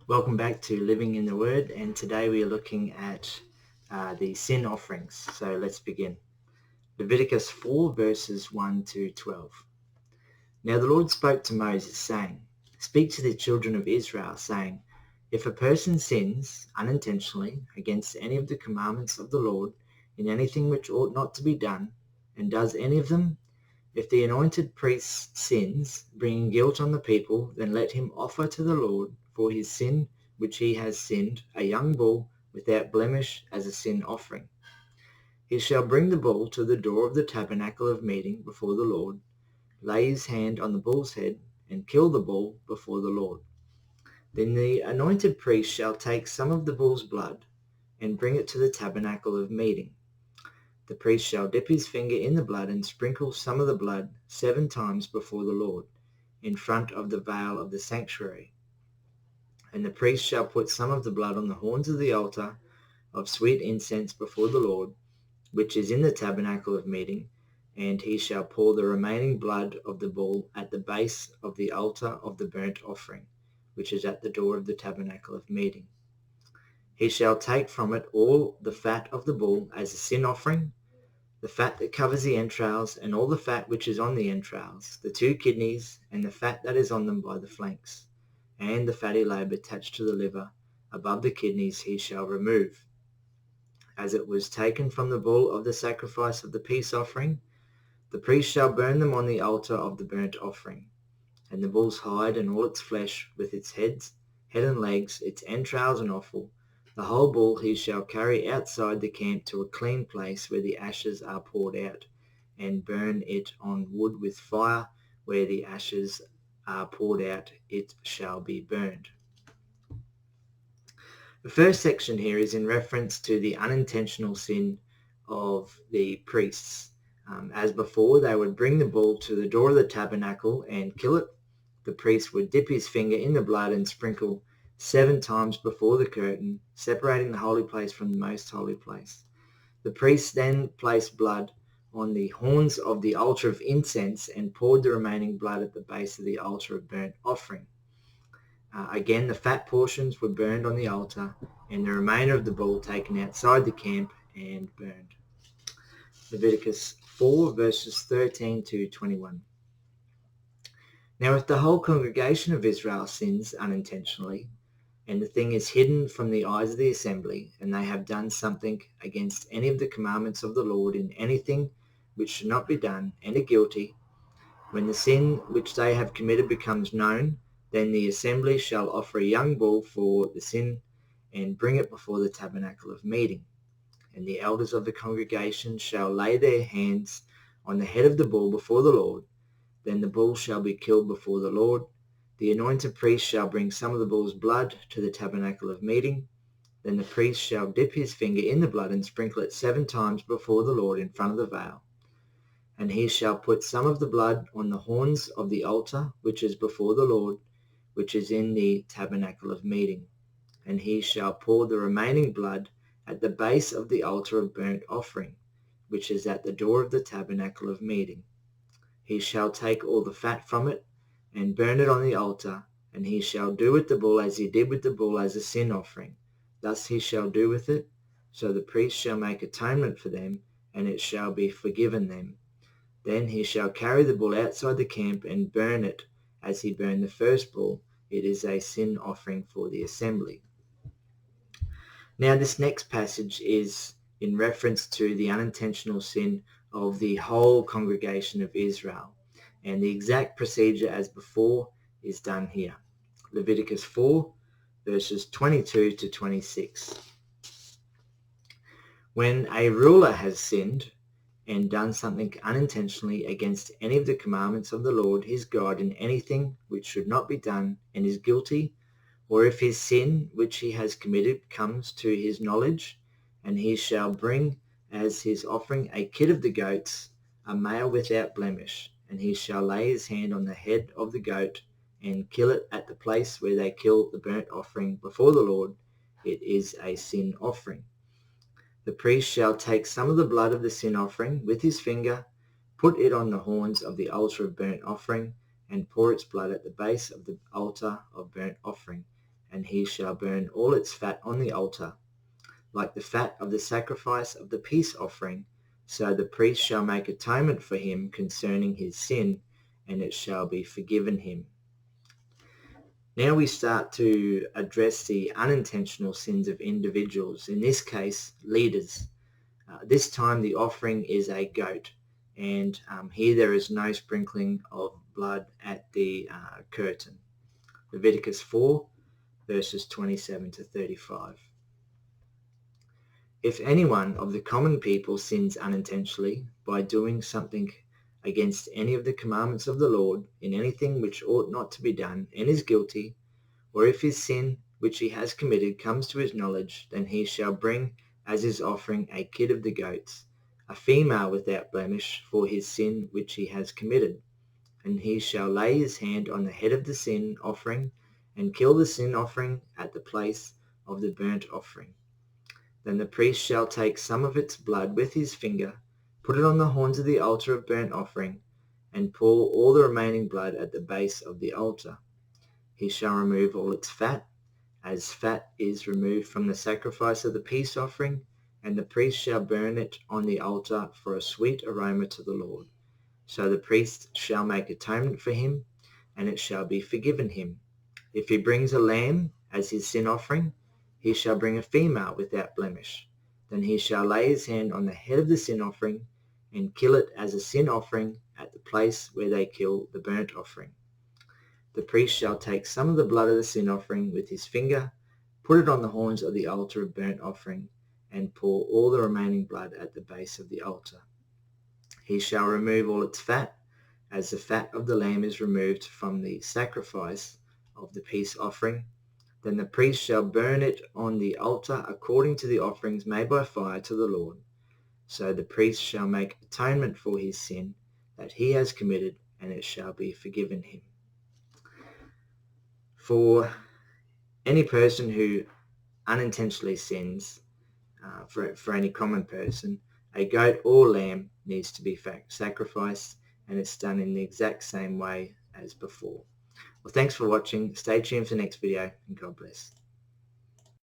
Welcome back to Living in the Word, and today we are looking at the sin offerings. So let's begin. Leviticus 4 verses 1 to 12. Now the Lord spoke to Moses, saying, Speak to the children of Israel, saying, If a person sins unintentionally against any of the commandments of the Lord in anything which ought not to be done, and does any of them, if the anointed priest sins, bringing guilt on the people, then let him offer to the Lord for his sin which he has sinned a young bull without blemish as a sin offering. He shall bring the bull to the door of the tabernacle of meeting before the Lord, lay his hand on the bull's head, and kill the bull before the Lord. Then the anointed priest shall take some of the bull's blood and bring it to the tabernacle of meeting. The priest shall dip his finger in the blood and sprinkle some of the blood 7 times before the Lord, in front of the veil of the sanctuary. And the priest shall put some of the blood on the horns of the altar of sweet incense before the Lord, which is in the tabernacle of meeting, and he shall pour the remaining blood of the bull at the base of the altar of the burnt offering, which is at the door of the tabernacle of meeting. He shall take from it all the fat of the bull as a sin offering, the fat that covers the entrails, and all the fat which is on the entrails, the 2 kidneys, and the fat that is on them by the flanks, and the fatty lobe attached to the liver above the kidneys he shall remove. As it was taken from the bull of the sacrifice of the peace offering, the priest shall burn them on the altar of the burnt offering. And the bull's hide and all its flesh, with its head and legs, its entrails and offal, the whole bull he shall carry outside the camp to a clean place where the ashes are poured out, and burn it on wood with fire. Where the ashes are poured out, it shall be burned. The first section here is in reference to the unintentional sin of the priests. As before, they would bring the bull to the door of the tabernacle and kill it. The priest would dip his finger in the blood and sprinkle 7 times before the curtain, separating the holy place from the most holy place. The priest then placed blood on the horns of the altar of incense and poured the remaining blood at the base of the altar of burnt offering. Again, the fat portions were burned on the altar, and the remainder of the bull taken outside the camp and burned. Leviticus 4 verses 13 to 21. Now if the whole congregation of Israel sins unintentionally, and the thing is hidden from the eyes of the assembly, and they have done something against any of the commandments of the Lord in anything which should not be done, and are guilty, when the sin which they have committed becomes known, then the assembly shall offer a young bull for the sin and bring it before the tabernacle of meeting. And the elders of the congregation shall lay their hands on the head of the bull before the Lord. Then the bull shall be killed before the Lord. The anointed priest shall bring some of the bull's blood to the tabernacle of meeting. Then the priest shall dip his finger in the blood and sprinkle it 7 times before the Lord in front of the veil. And he shall put some of the blood on the horns of the altar which is before the Lord, which is in the tabernacle of meeting. And he shall pour the remaining blood at the base of the altar of burnt offering, which is at the door of the tabernacle of meeting. He shall take all the fat from it and burn it on the altar, and he shall do with the bull as he did with the bull as a sin offering. Thus he shall do with it. So the priest shall make atonement for them, and it shall be forgiven them. Then he shall carry the bull outside the camp and burn it as he burned the first bull. It is a sin offering for the assembly. Now this next passage is in reference to the unintentional sin of the whole congregation of Israel. And the exact procedure as before is done here. Leviticus 4 verses 22 to 26. When a ruler has sinned and done something unintentionally against any of the commandments of the Lord his God in anything which should not be done, and is guilty, or if his sin which he has committed comes to his knowledge, and he shall bring as his offering a kid of the goats, a male without blemish, and he shall lay his hand on the head of the goat and kill it at the place where they kill the burnt offering before the Lord. It is a sin offering. The priest shall take some of the blood of the sin offering with his finger, put it on the horns of the altar of burnt offering, and pour its blood at the base of the altar of burnt offering, and he shall burn all its fat on the altar, like the fat of the sacrifice of the peace offering. So the priest shall make atonement for him concerning his sin, and it shall be forgiven him. Now we start to address the unintentional sins of individuals, in this case, leaders. This time the offering is a goat, and here there is no sprinkling of blood at the curtain. Leviticus 4, verses 27 to 35. If anyone of the common people sins unintentionally by doing something against any of the commandments of the Lord in anything which ought not to be done, and is guilty, or if his sin which he has committed comes to his knowledge, then he shall bring as his offering a kid of the goats, a female without blemish, for his sin which he has committed. And he shall lay his hand on the head of the sin offering, and kill the sin offering at the place of the burnt offering. Then the priest shall take some of its blood with his finger, put it on the horns of the altar of burnt offering, and pour all the remaining blood at the base of the altar. He shall remove all its fat, as fat is removed from the sacrifice of the peace offering, and the priest shall burn it on the altar for a sweet aroma to the Lord. So the priest shall make atonement for him, and it shall be forgiven him. If he brings a lamb as his sin offering, he shall bring a female without blemish. Then he shall lay his hand on the head of the sin offering, and kill it as a sin offering at the place where they kill the burnt offering. The priest shall take some of the blood of the sin offering with his finger, put it on the horns of the altar of burnt offering, and pour all the remaining blood at the base of the altar. He shall remove all its fat, as the fat of the lamb is removed from the sacrifice of the peace offering. Then the priest shall burn it on the altar according to the offerings made by fire to the Lord. So the priest shall make atonement for his sin that he has committed, and it shall be forgiven him. For any person who unintentionally sins, for any common person, a goat or lamb needs to be sacrificed, and it's done in the exact same way as before. Well, thanks for watching. Stay tuned for the next video, and God bless.